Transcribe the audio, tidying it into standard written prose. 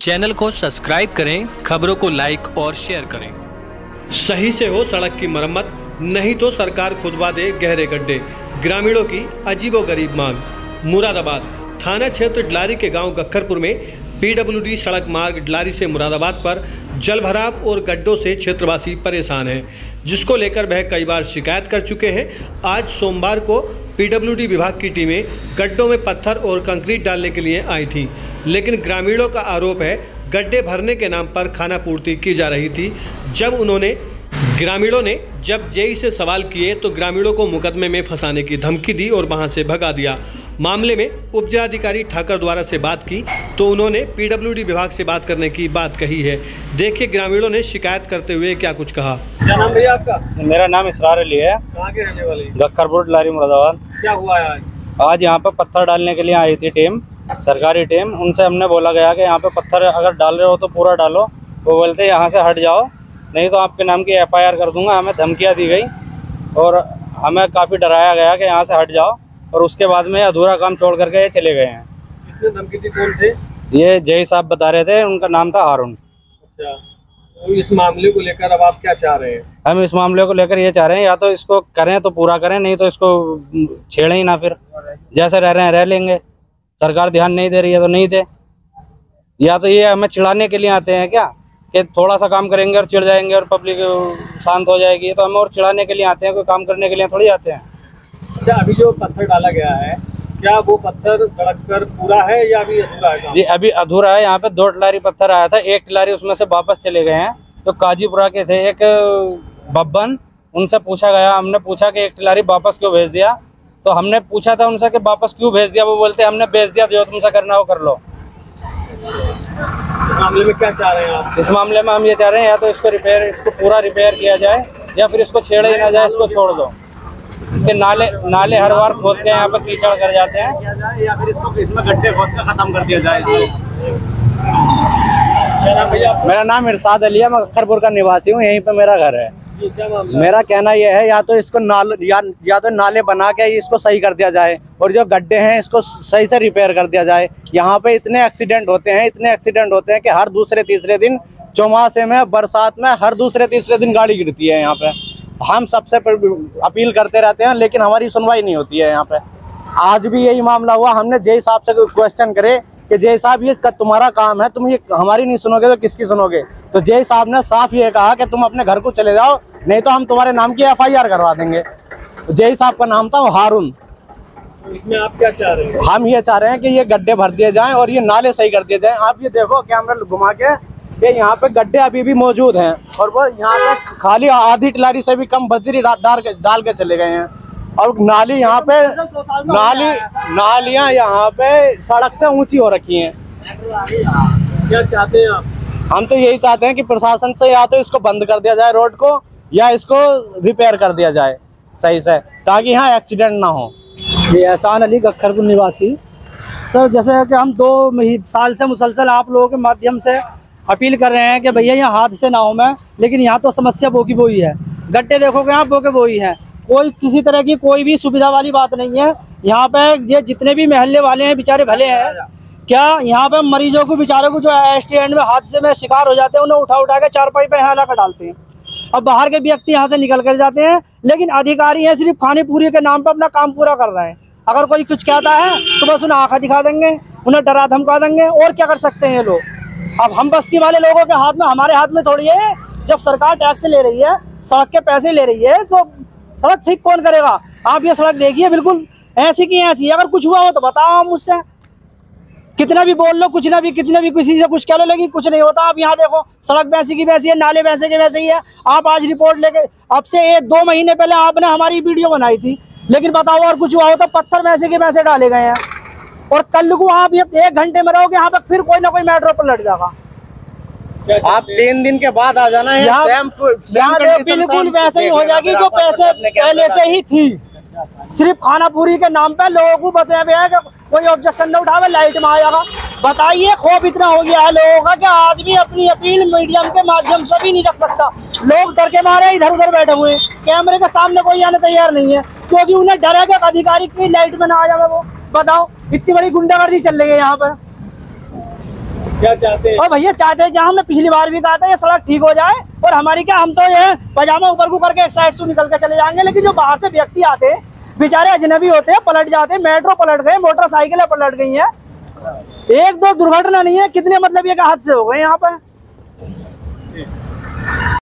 Channel को subscribe करें, खबरों को लाइक और शेयर करें। सही से हो सड़क की मरम्मत, नहीं तो सरकार खुदवा दे गहरे गड्ढे। ग्रामीणों की अजीबोगरीब मांग। मुरादाबाद थाना क्षेत्र डलारी के गांव गखरपुर में पीडब्ल्यूडी सड़क मार्ग डलारी से मुरादाबाद पर जलभराव और गड्ढों से क्षेत्रवासी परेशान हैं, जिसको लेकर वह कई बार शिकायत कर चुके हैं। आज सोमवार को पीडब्ल्यूडी विभाग की टीमें गड्ढों में पत्थर और कंक्रीट डालने के लिए आई थी, लेकिन ग्रामीणों का आरोप है गड्ढे भरने के नाम पर खानापूर्ति की जा रही थी। ग्रामीणों ने जब जेई से सवाल किए तो ग्रामीणों को मुकदमे में फंसाने की धमकी दी और वहां से भगा दिया। मामले में उपजिलाधिकारी ठाकर द्वारा से बात की तो उन्होंने पीडब्ल्यूडी विभाग से बात करने की बात कही है। देखिए ग्रामीणों ने शिकायत करते हुए क्या कुछ कहा। क्या नाम भैया आपका? मेरा नाम इसरार अली है। कहाँ के रहने वाले? गखरपुर डलारी मुरादाबाद। क्या हुआ है आज यहाँ पे पत्थर डालने के लिए आई थी टीम, सरकारी टीम। उनसे हमने बोला गया कि यहाँ पे पत्थर अगर डाल रहे हो तो पूरा डालो। वो बोलते यहाँ से हट जाओ, नहीं तो आपके नाम की FIR कर दूंगा। हमें धमकियाँ दी गई और हमें काफ़ी डराया गया कि यहाँ से हट जाओ, और उसके बाद में अधूरा काम छोड़ करके ये चले गए हैं। इसने धमकी दी? कौन थे? ये जय साहब बता रहे थे, उनका नाम था हारून। अच्छा, तो इस मामले को लेकर अब आप क्या चाह रहे हैं? हम इस मामले को लेकर ये चाह रहे हैं, या तो इसको करें तो पूरा करें, नहीं तो इसको छेड़ें ही ना। फिर जैसे रह रहे हैं रह लेंगे। सरकार ध्यान नहीं दे रही है तो नहीं दे। या तो ये हमें चिढ़ाने के लिए आते हैं क्या कि थोड़ा सा काम करेंगे और चिढ़ जाएंगे और पब्लिक शांत हो जाएगी। तो हमें और चिढ़ाने के लिए आते हैं, कोई काम करने के लिए थोड़ी आते हैं। अच्छा, अभी जो पत्थर डाला गया है, क्या वो पत्थर सड़क पर पूरा है या अभी अधूरा है? जी अभी अधूरा है। यहाँ पे 2 टिलारी पत्थर आया था, 1 टिलारी उसमें से वापस चले गए हैं। तो काजीपुरा के थे एक बब्बन, उनसे पूछा गया, हमने पूछा कि 1 टिलारी वापस क्यों भेज दिया। तो हमने पूछा था उनसे कि वापस क्यों भेज दिया। वो बोलते हमने भेज दिया, जो तुमसे करना हो कर लो। इस मामले में क्या चाह रहे हैं आप? इस मामले में हम ये चाह रहे हैं या तो इसको पूरा रिपेयर किया जाए, या फिर इसको छेड़ा ही ना जाए, इसको छोड़ दो। इसके नाले हर बार खोद के यहाँ पे कीचड़ कर जाते हैं, या फिर इसको इसमें गड्ढे खोद के खत्म कर दिया जाए। मेरा नाम इरशाद अली है, मैं गखरपुर का निवासी हूँ, यहीं पे मेरा घर है। मेरा कहना यह है या तो इसको या तो नाले बना के इसको सही कर दिया जाए, और जो गड्ढे हैं इसको सही से रिपेयर कर दिया जाए। यहाँ पे इतने एक्सीडेंट होते हैं कि हर दूसरे तीसरे दिन, चौमासे में, बरसात में, हर दूसरे तीसरे दिन गाड़ी गिरती है यहाँ पे। हम सबसे अपील करते रहते हैं, लेकिन हमारी सुनवाई नहीं होती है यहाँ पे। आज भी यही मामला हुआ। हमने जय साहब से क्वेश्चन करे कि जय साहब ये तुम्हारा काम है, तुम ये हमारी नहीं सुनोगे तो किसकी सुनोगे। तो जय साहब ने साफ ये कहा कि तुम अपने घर को चले जाओ, नहीं तो हम तुम्हारे नाम की FIR करवा देंगे। जय साहब का नाम था हारून। इसमें आप क्या चाह रहे हैं? हम ये चाह रहे हैं कि ये गड्ढे भर दिए जाएं और ये नाले सही कर दिए जाएं। आप ये देखो कैमरा घुमा के कि यहाँ पे गड्ढे अभी भी मौजूद हैं, और वो यहाँ पे खाली आधी टिलारी से भी कम बजरी डाल के चले गए हैं। और नाली यहाँ पे नालियाँ यहाँ पे सड़क से ऊंची हो रखी हैं। क्या चाहते हैं आप? हम तो यही चाहते हैं कि प्रशासन से या तो इसको बंद कर दिया जाए रोड को, या इसको रिपेयर कर दिया जाए सही से, ताकि यहाँ एक्सीडेंट ना हो। ये एहसान अली, गखरपुर निवासी। सर, जैसे कि हम 2 साल से मुसलसल आप लोगों के माध्यम से अपील कर रहे हैं कि भैया यहाँ हादसे ना हो में, लेकिन यहाँ तो समस्या बोकी बोई है। गड्ढे देखोगे यहाँ बोके बोई है, कोई किसी तरह की कोई भी सुविधा वाली बात नहीं है। यहाँ पे ये जितने भी महल्ले वाले हैं बेचारे भले हैं क्या, यहाँ पे मरीजों को बेचारों को जो एक्सीडेंट में हादसे में शिकार हो जाते हैं, उन्हें उठा के चारपाई पे यहाँ लाकर डालते हैं। अब बाहर के व्यक्ति यहाँ से निकल कर जाते हैं, लेकिन अधिकारी हैं सिर्फ खाने पूरी के नाम पर अपना काम पूरा कर रहे हैं। अगर कोई कुछ कहता है तो बस उन्हें आँखें दिखा देंगे, उन्हें डरा धमका देंगे, और क्या कर सकते हैं ये लोग। अब हम बस्ती वाले लोगों के हाथ में, हमारे हाथ में थोड़ी है। जब सरकार टैक्स ले रही है, सड़क के पैसे ले रही है, तो सड़क ठीक कौन करेगा? आप ये सड़क देखिए, बिल्कुल ऐसी की ऐसी। अगर कुछ हुआ हो तो बताओ मुझसे। कितना भी बोल लो, कुछ ना भी, कितना भी किसी से कुछ कह लो, लेकिन कुछ नहीं होता। आप यहाँ देखो, सड़क वैसी की वैसी है, नाले वैसे के वैसे ही है। आप आज रिपोर्ट लेके, अब से 2 महीने पहले आपने हमारी वीडियो बनाई थी, लेकिन बताओ और कुछ हुआ हो तो पत्थर वैसे के वैसे डाले गए हैं। और कल को आप ये 1 घंटे में रहोगे यहाँ पे, फिर कोई ना कोई मेट्रो पर लट जाएगा। आप 3 दिन के बाद आ जाना है, बिल्कुल वैसे ही हो जाएगी जो पैसे पहले से ही थी। सिर्फ खाना पूरी के नाम पे लोगों को बताया गया है कि कोई ऑब्जेक्शन न उठावे, लाइट में आ जाएगा। बताइए, खौफ इतना हो गया है लोगों का कि आदमी अपनी अपील मीडियम के माध्यम से भी नहीं रख सकता। लोग डर के मारे इधर उधर बैठे हुए हैं, कैमरे के सामने कोई आने तैयार नहीं है, क्योंकि उन्हें डर है कि अधिकारी की लाइट में ना आ जाए। वो बताओ, इतनी बड़ी गुंडागर्दी चल रही है यहाँ पर। क्या चाहते हैं? और भैया चाहते हैं कि हमने पिछली बार भी कहा था ये सड़क ठीक हो जाए, और हमारी क्या, हम तो ये पजामा ऊपर को करके एक साइड से निकल के चले जाएंगे, लेकिन जो बाहर से व्यक्ति आते हैं बेचारे अजनबी होते हैं, पलट जाते हैं, मेट्रो पलट गए, मोटरसाइकिलें पलट गई हैं, एक दो दुर्घटना नहीं है, कितने मतलब ये हादसे हो गए यहाँ पे।